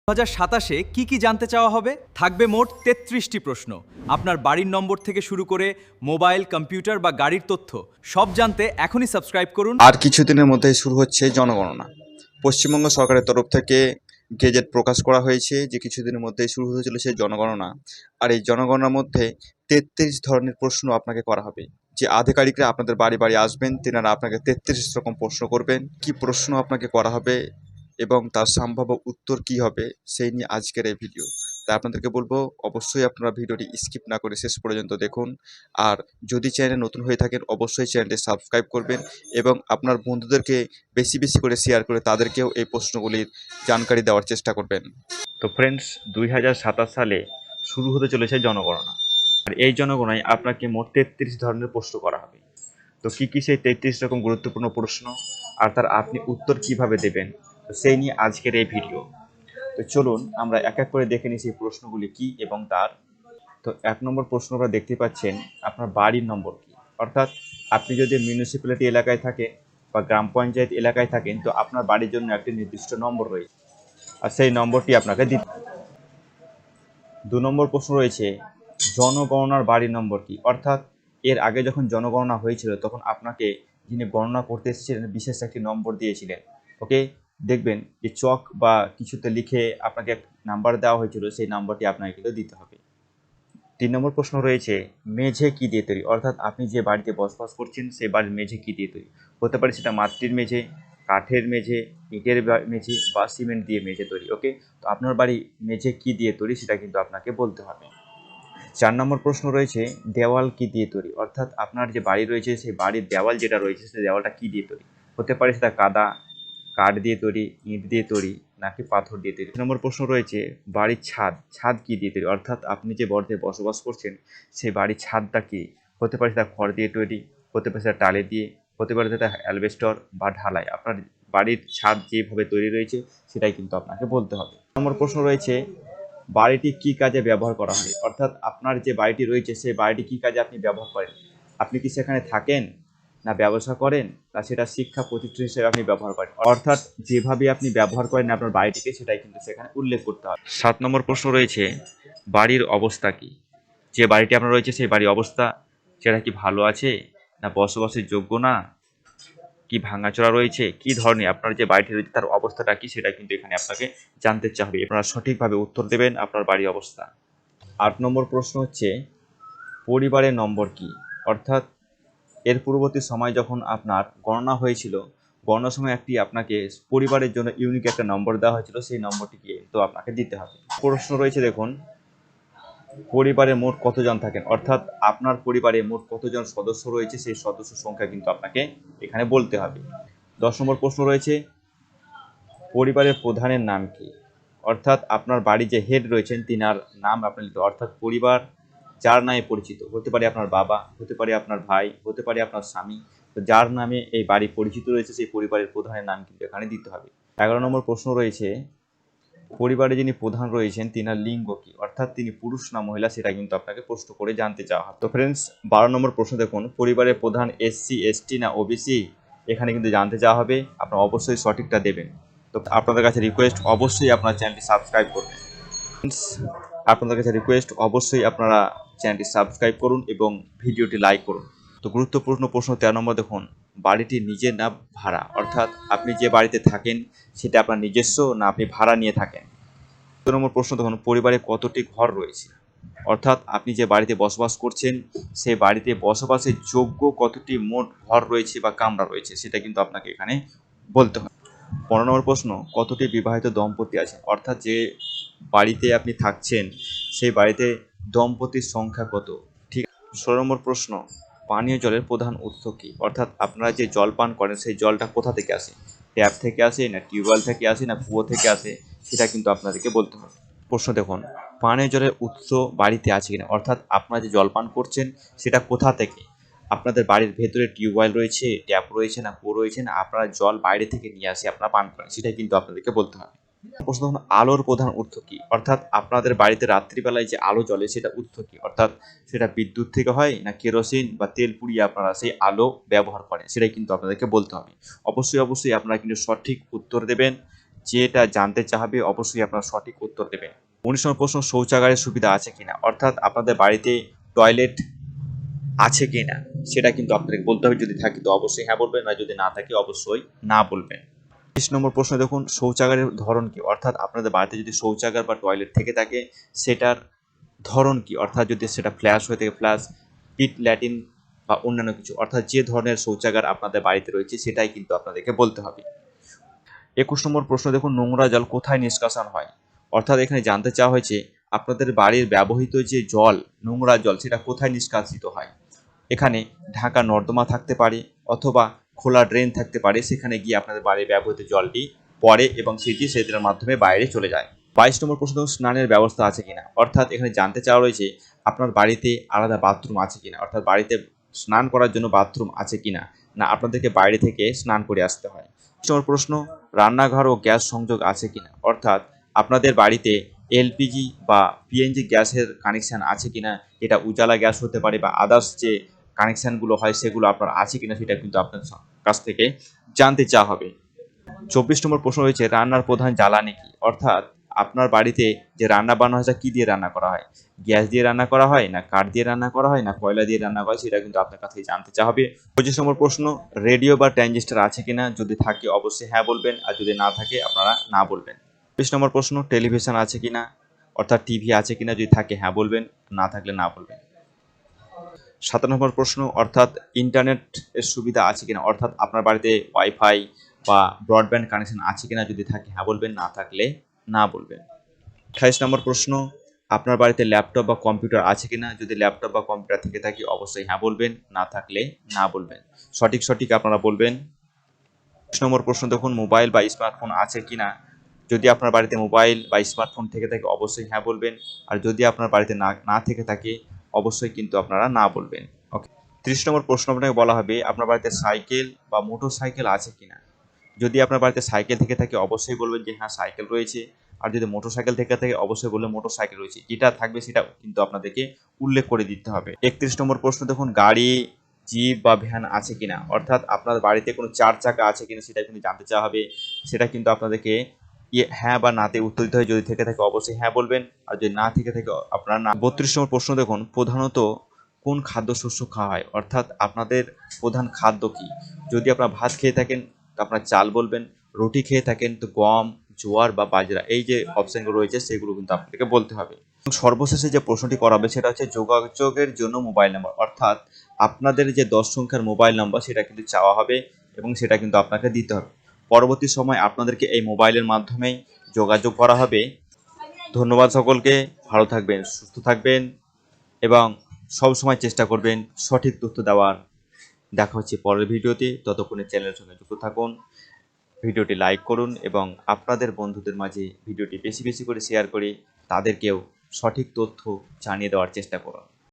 2027-এ কি জানতে চাওয়া হবে? থাকবে মোট 33টি প্রশ্ন। আপনার বাড়ির নম্বর থেকে শুরু করে মোবাইল, কম্পিউটার বা গাড়ির তথ্য সব জানতে এখনই সাবস্ক্রাইব করুন। আর কিছুদিনের মধ্যেই শুরু হচ্ছে জনগণনা। পশ্চিমবঙ্গ সরকারের তরফ থেকে গেজেট প্রকাশ করা হয়েছে যে কিছুদিনের মধ্যেই শুরু হতে চলেছে জনগণনা। আর এই জনগণনার মধ্যে 33 ধরনের প্রশ্ন আপনাকে করা হবে। যে আধিকারিকরা আপনাদের বাড়ি বাড়ি আসবেন, তেনারা আপনাকে 33 রকম প্রশ্ন করবেন। কি প্রশ্ন আপনাকে করা হবে এবং তার সম্ভাব্য উত্তর কি হবে সেই নিয়ে আজকের এই ভিডিও। তাই আপনাদেরকে বলবো অবশ্যই আপনারা ভিডিওটি স্কিপ না করে শেষ পর্যন্ত দেখুন। আর যদি চ্যানেলে নতুন হয়ে থাকেন অবশ্যই চ্যানেলটি সাবস্ক্রাইব করবেন এবং আপনার বন্ধুদেরকে বেশি বেশি করে শেয়ার করে তাদেরকেও এই প্রশ্নগুলির জানকারি দেওয়ার চেষ্টা করবেন। তো ফ্রেন্ডস, 2027 সালে শুরু হতে চলেছে জনগণনা। আর এই জনগণনায় আপনাকে মোট 33 ধরনের প্রশ্ন করা হবে। তো কি সেই 33 রকম গুরুত্বপূর্ণ প্রশ্ন আর তার আপনি উত্তর কিভাবে দেবেন, তো সেই নিয়ে আজকের এই ভিডিও। তো চলুন আমরা এক এক করে দেখে নিই সেই প্রশ্নগুলি কি এবং তার। তো 1 নম্বর প্রশ্ন আমরা দেখতে পাচ্ছেন, আপনার বাড়ির নম্বর কি। অর্থাৎ আপনি যদি মিউনিসিপ্যালিটি এলাকায় থাকেন বা গ্রাম পঞ্চায়েত এলাকায় থাকেন, তো আপনার বাড়ির জন্য একটি নির্দিষ্ট নম্বর রয়েছে আর সেই নম্বরটি আপনাকে দিতে। 2 নম্বর প্রশ্ন রয়েছে, জনগণনার বাড়ির নম্বর কি। অর্থাৎ এর আগে যখন জনগণনা হয়েছিল তখন আপনাকে যিনি গণনা করতে এসেছিলেন বিশেষ একটি নম্বর দিয়েছিলেন। ওকে, দেখবেন যে চক বা কিছুতে লিখে আপনাকে এক নাম্বার দেওয়া হয়েছিল, সেই নাম্বারটি আপনাকে কিন্তু দিতে হবে। 3 নম্বর প্রশ্ন রয়েছে, মেঝে কি দিয়ে তৈরি। অর্থাৎ আপনি যে বাড়িতে বসবাস করছেন সেই বাড়ির মেঝে কি দিয়ে তৈরি। হতে পারে সেটা মাটির মেঝে, কাঠের মেঝে, ইটের মেঝে বা সিমেন্ট দিয়ে মেঝে তৈরি। ওকে, তো আপনার বাড়ি মেঝে কি দিয়ে তৈরি সেটা কিন্তু আপনাকে বলতে হবে। 4 নম্বর প্রশ্ন রয়েছে, দেওয়াল কি দিয়ে তৈরি। অর্থাৎ আপনার যে বাড়ি রয়েছে সেই বাড়ির দেওয়াল যেটা রয়েছে সেই দেওয়ালটা কি দিয়ে তৈরি। হতে পারে সেটা কাদা, কাঠ দিয়ে তৈরি, ইট দিয়ে তৈরি নাকি পাথর দিয়ে তৈরি। 2 নম্বর প্রশ্ন রয়েছে, বাড়ির ছাদ কি দিয়ে তৈরি। অর্থাৎ আপনি যে বাড়িতে বসবাস করছেন সেই বাড়ির ছাদটা কি। হতে পারে সেটা খড় দিয়ে তৈরি, হতে পারে সেটা টালি দিয়ে, হতে পারে সেটা অ্যালবেস্টর বা ঢালাই। আপনার বাড়ির ছাদ যেভাবে তৈরি রয়েছে সেটাই কিন্তু আপনাকে বলতে হবে। 3 নম্বর প্রশ্ন রয়েছে, বাড়িটি কি কাজে ব্যবহার করা হয়। অর্থাৎ আপনার যে বাড়িটি রয়েছে সেই বাড়িটি কি কাজে আপনি ব্যবহার করেন। আপনি কি সেখানে থাকেন, না ব্যবসা করেন, না সেটা শিক্ষা প্রতিষ্ঠান হিসেবে আপনি ব্যবহার করেন। অর্থাৎ যেভাবে আপনি ব্যবহার করেন আপনার বাড়িটিকে সেটাই কিন্তু সেখানে উল্লেখ করতে হবে। 7 নম্বর প্রশ্ন রয়েছে, বাড়ির অবস্থা কি। যে বাড়িটি আপনার রয়েছে সেই বাড়ির অবস্থা সেটা কি ভালো আছে, না বসবাসের যোগ্য না, কি ভাঙাচোরা রয়েছে, কি ধরনের আপনার যে বাড়িটি রয়েছে তার অবস্থাটা কি সেটা কিন্তু এখানে আপনাকে জানতে চাবে। আপনারা সঠিকভাবে উত্তর দেবেন আপনার বাড়ির অবস্থা। 8 নম্বর প্রশ্ন হচ্ছে, পরিবারের নম্বর কি। অর্থাৎ এর পূর্ববর্তী সময় যখন আপনার গণনা হয়েছিল, গণনার সময় একটি আপনাকে পরিবারের জন্য ইউনিক একটা নম্বর দেওয়া হয়েছিল, সেই নম্বরটি কিন্তু আপনাকে দিতে হবে। প্রশ্ন রয়েছে দেখুন, পরিবারে মোট কতজন থাকেন। অর্থাৎ আপনার পরিবারে মোট কতজন সদস্য রয়েছে সেই সদস্য সংখ্যা কিন্তু আপনাকে এখানে বলতে হবে। 10 নম্বর প্রশ্ন রয়েছে, পরিবারের প্রধানের নাম কি। অর্থাৎ আপনার বাড়ি যে হেড রয়েছেন তিনার নাম আপনি লিখতে। অর্থাৎ পরিবার যার নামে পরিচিত, হতে পারে আপনার বাবা, হতে পারে আপনার ভাই, হতে পারে আপনার স্বামী, তো যার নামে এই বাড়ি পরিচিত রয়েছে সেই পরিবারের প্রধানের নাম কিন্তু এখানে দিতে হবে। 11 নম্বর প্রশ্ন রয়েছে, পরিবারে যিনি প্রধান রয়েছেন তিনার লিঙ্গ কি। অর্থাৎ তিনি পুরুষ না মহিলা সেটা কিন্তু আপনাকে প্রশ্ন করে জানতে চাওয়া হয়। তো ফ্রেন্ডস, 12 নম্বর প্রশ্ন দেখুন, পরিবারের প্রধান এসসি, এসটি না ওবিসি এখানে কিন্তু জানতে চাওয়া হবে। আপনারা অবশ্যই সঠিকটা দেবেন। তো আপনাদের কাছে রিকোয়েস্ট অবশ্যই আপনারা চ্যানেলটি সাবস্ক্রাইব করবেন। আপনাদের কাছে রিকোয়েস্ট অবশ্যই আপনারা চ্যানেলটি সাবস্ক্রাইব করুন এবং ভিডিওটি লাইক করুন। তো গুরুত্বপূর্ণ প্রশ্ন 13 নম্বর দেখুন, বাড়িটি নিজের না ভাড়া। অর্থাৎ আপনি যে বাড়িতে থাকেন সেটা আপনার নিজস্ব না আপনি ভাড়া নিয়ে থাকেন। 14 নম্বর প্রশ্ন দেখুন, পরিবারে কতটি ঘর রয়েছে। অর্থাৎ আপনি যে বাড়িতে বসবাস করছেন সেই বাড়িতে বসবাসের যোগ্য কতটি মোট ঘর রয়েছে বা কামরা রয়েছে সেটা কিন্তু আপনাকে এখানে বলতে হবে। 15 নম্বর প্রশ্ন, কতটি বিবাহিত দম্পতি আছে। অর্থাৎ যে বাড়িতে আপনি থাকছেন সেই বাড়িতে দম্পতির সংখ্যা কত। ঠিক। 16 নম্বর প্রশ্ন, পানীয় জলের প্রধান উৎস কি। অর্থাৎ আপনারা যে জল পান করেন সেই জলটা কোথা থেকে আসে, ট্যাপ থেকে আসে না টিউবওয়েল থেকে আসে না কুয়ো থেকে আসে সেটা কিন্তু আপনাদেরকে বলতে হবে। প্রশ্ন দেখুন, পানীয় জলের উৎস বাড়িতে আছে কিনা। অর্থাৎ আপনারা যে জল পান করছেন সেটা কোথা থেকে। আপনাদের বাড়ির ভেতরে টিউবওয়েল রয়েছে, ট্যাপ রয়েছে না কুয়ো রয়েছে না আপনারা জল বাইরে থেকে নিয়ে আসে আপনারা পান করেন সেটাই কিন্তু আপনাদেরকে বলতে হবে। প্রশ্ন দেখুন, আলোর প্রধান উৎস কি। অর্থাৎ আপনাদের বাড়িতে রাত্রিবেলায় যে আলো জ্বলে সেটা উৎস কি। অর্থাৎ সেটা বিদ্যুৎ থেকে হয় না কেরোসিন বা তেল পুড়িয়ে আপনারা সেই আলো ব্যবহার করেন সেটাই কিন্তু আপনাদেরকে বলতে হবে। অবশ্যই আপনারা কিন্তু সঠিক উত্তর দেবেন। যেটা জানতে চাইবে অবশ্যই আপনারা সঠিক উত্তর দেবেন। 19 নম্বর প্রশ্ন, শৌচাগারের সুবিধা আছে কিনা, অর্থাৎ আপনাদের বাড়িতে টয়লেট আছে কিনা সেটা কিন্তু আপনাকে বলতে হবে। যদি থাকে তো অবশ্যই হ্যাঁ বলবেন, আর যদি না থাকে অবশ্যই না বলবেন। 20 নম্বর প্রশ্ন দেখুন, শৌচাগারের ধরন কি, অর্থাৎ আপনাদের বাড়িতে যদি শৌচাগার বা টয়লেট থেকে থাকে সেটার ধরন কি, অর্থাৎ যদি সেটা ফ্ল্যাশ হয়ে থাকে ফ্ল্যাশ, পিট, ল্যাটিন বা অন্যান্য কিছু, অর্থাৎ যে ধরনের শৌচাগার আপনাদের বাড়িতে রয়েছে সেটাই কিন্তু আপনাদেরকে বলতে হবে। 21 নম্বর প্রশ্ন দেখুন, নোংরা জল কোথায় নিষ্কাশন হয়, অর্থাৎ এখানে জানতে চাওয়া হয়েছে আপনাদের বাড়ির ব্যবহৃত যে জল, নোংরা জল, সেটা কোথায় নিষ্কাশিত হয়। এখানে ঢাকা নর্দমা থাকতে পারে অথবা খোলা ড্রেন থাকতে পারে, সেখানে গিয়ে আপনাদের বাড়ির ব্যবহৃত জলটি পড়ে এবং সেটি সেটার মাধ্যমে বাইরে চলে যায়। 22 নম্বর প্রশ্ন, স্নানের ব্যবস্থা আছে কিনা, অর্থাৎ এখানে জানতে চাওয়া রয়েছে আপনার বাড়িতে আলাদা বাথরুম আছে কিনা, অর্থাৎ বাড়িতে স্নান করার জন্য বাথরুম আছে কিনা, না আপনাদেরকে বাইরে থেকে স্নান করে আসতে হয়। 23 নম্বর প্রশ্ন, রান্নাঘর ও গ্যাস সংযোগ আছে কিনা, অর্থাৎ আপনাদের বাড়িতে এলপিজি বা পিএনজি গ্যাসের কানেকশন আছে কিনা, এটা উজালা গ্যাস হতে পারে বা আদার্স যে কানেকশানগুলো হয় সেগুলো আপনার আছে কিনা সেটা কিন্তু আপনার কাছ থেকে জানতে চাওয়া হবে। 24 নম্বর প্রশ্ন রয়েছে, রান্নার প্রধান জ্বালানি কি, অর্থাৎ আপনার বাড়িতে যে রান্না বান্না হয় কি দিয়ে রান্না করা হয়, গ্যাস দিয়ে রান্না করা হয় না কাঠ দিয়ে রান্না করা হয় না কয়লা দিয়ে রান্না করা হয়, সেটা কিন্তু আপনার কাছ থেকে জানতে চাওয়া হবে। 25 নম্বর প্রশ্ন, রেডিও বা ট্রানজিস্টার আছে কিনা, যদি থাকে অবশ্যই হ্যাঁ বলবেন, আর যদি না থাকে আপনারা না বলবেন। 26 নম্বর প্রশ্ন, টেলিভিশন আছে কিনা, অর্থাৎ টিভি আছে কিনা, যদি থাকে হ্যাঁ বলবেন, না থাকলে না বলবেন। 7 নম্বর প্রশ্ন, অর্থাৎ ইন্টারনেট এর সুবিধা আছে কিনা, অর্থাৎ আপনার বাড়িতে ওয়াইফাই বা ব্রডব্যান্ড কানেকশন আছে কিনা, যদি থাকে হ্যাঁ বলবেন, না থাকলে না বলবেন। 28 নম্বর প্রশ্ন, আপনার বাড়িতে ল্যাপটপ বা কম্পিউটার আছে কিনা, যদি ল্যাপটপ বা কম্পিউটার থেকে থাকে অবশ্যই হ্যাঁ বলবেন, না থাকলে না বলবেন। সঠিক আপনারা বলবেন। 29 নম্বর প্রশ্ন দেখুন, মোবাইল বা স্মার্টফোন আছে কিনা, যদি আপনার বাড়িতে মোবাইল বা স্মার্টফোন থেকে থাকে অবশ্যই হ্যাঁ বলবেন, আর যদি আপনার বাড়িতে না থেকে থাকে অবশ্যই কিন্তু আপনারা না বলবেন। ওকে। 30 নম্বর প্রশ্ন আপনাকে বলা হবে আপনার বাড়িতে সাইকেল বা মোটর সাইকেল আছে কিনা, যদি আপনার বাড়িতে সাইকেল থেকে থাকে অবশ্যই বলবেন যে হ্যাঁ সাইকেল রয়েছে, আর যদি মোটর সাইকেল থেকে থাকে অবশ্যই বলবেন মোটর সাইকেল রয়েছে, যেটা থাকবে সেটা কিন্তু আপনাদেরকে উল্লেখ করে দিতে হবে। 31 নম্বর প্রশ্ন দেখুন, গাড়ি, জিপ বা ভ্যান আছে কিনা, অর্থাৎ আপনার বাড়িতে কোনো 4 চাকা আছে কিনা সেটা কিন্তু জানতে চাওয়া হবে, সেটা কিন্তু আপনাদেরকে হ্যাঁ বা নাতে উত্তর দিতে হয়, যদি থেকে থাকে অবশ্যই হ্যাঁ বলবেন, আর যদি না থেকে থাকে আপনারা না। 32 নম্বর প্রশ্ন দেখুন, প্রধানত কোন খাদ্যশস্য খাওয়া হয়, অর্থাৎ আপনাদের প্রধান খাদ্য কি, যদি আপনারা ভাত খেয়ে থাকেন তো আপনার চাল বলবেন, রুটি খেয়ে থাকেন তো গম, জোয়ার বা বাজরা, এই যে অপশনগুলো রয়েছে সেগুলো কিন্তু আপনাদেরকে বলতে হবে। এবং সর্বশেষে যে প্রশ্নটি করা হবে সেটা হচ্ছে যোগাযোগের জন্য মোবাইল নাম্বার, অর্থাৎ আপনাদের যে 10 সংখ্যার মোবাইল নাম্বার সেটা কিন্তু চাওয়া হবে এবং সেটা কিন্তু আপনাকে দিতে হবে। পরবর্তী সময় আপনাদেরকে এই মোবাইলের মাধ্যমেই যোগাযোগ করা হবে। ধন্যবাদ সকলকে, ভালো থাকবেন, সুস্থ থাকবেন এবং সব সময় চেষ্টা করবেন সঠিক তথ্য দেওয়ার। দেখা হচ্ছে পরের ভিডিওতে, ততক্ষণে চ্যানেলের সঙ্গে যুক্ত থাকুন, ভিডিওটি লাইক করুন এবং আপনাদের বন্ধুদের মাঝে ভিডিওটি বেশি বেশি করে শেয়ার করে তাদেরকেও সঠিক তথ্য জানিয়ে দেওয়ার চেষ্টা করুন।